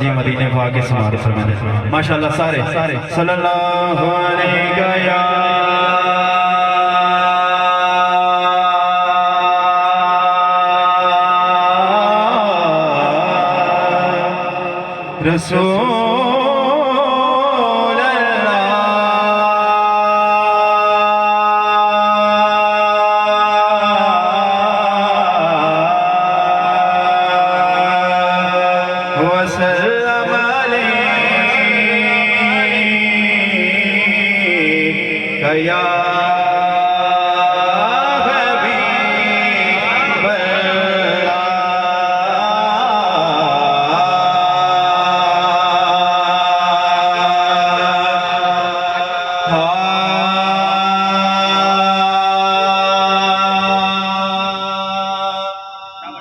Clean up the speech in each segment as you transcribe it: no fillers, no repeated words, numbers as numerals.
जी मदीने पाक के समार फरमाने माशाअल्लाह सारे सल्लल्लाहु अलैहि या रसूल या हबीब अल्लाह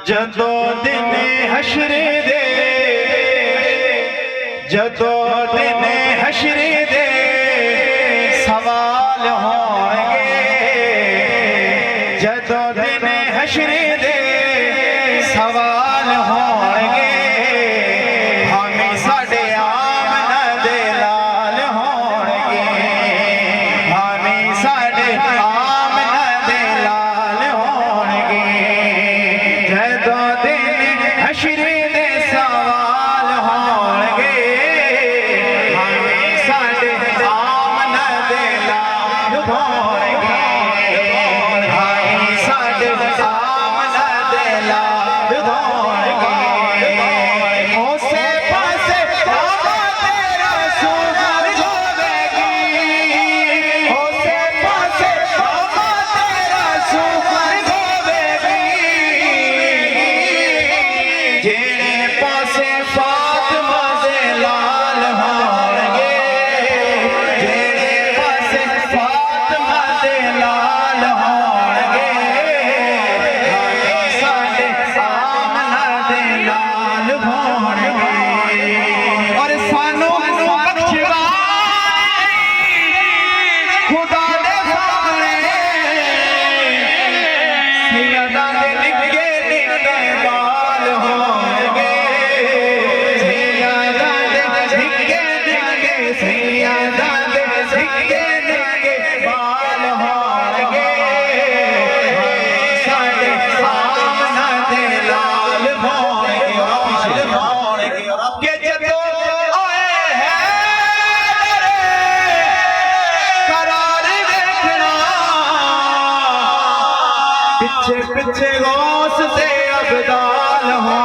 जदों दिन हशर दे जदों दिन हशर दे सवाल होंगे जदों दिन हशर दे सवाल होंगे हमें साडे आमना दे लाल होंगे हमें साडे आमना दे लाल होंगे जदों दिन हशर दे सवाल होंगे हमें साडे आमना दे लाल होंगे हमें साडे आमना दे लाल होंगे उसे पासे बाबा तेरा सुनर होवेगी उसे पासे बाबा तेरा सुनर होवेगी जेड़े पासे फातिमा दे लाल होंगे जेड़े पासे फातिमा दे लाल होंगे हमें साडे आमना दे लाल होंगे और सानू बख्शवा खुदा दे सामने सैयदा दे निक्के निक्के बाल होंगे सैयदा दे निक्के निक्के सैयदा दे निक्के निक्के बाल होंगे साडे आमना दे लाल होंगे के जदों आए हैं करार देखना पिछे पिछे गौस से अबदाल हो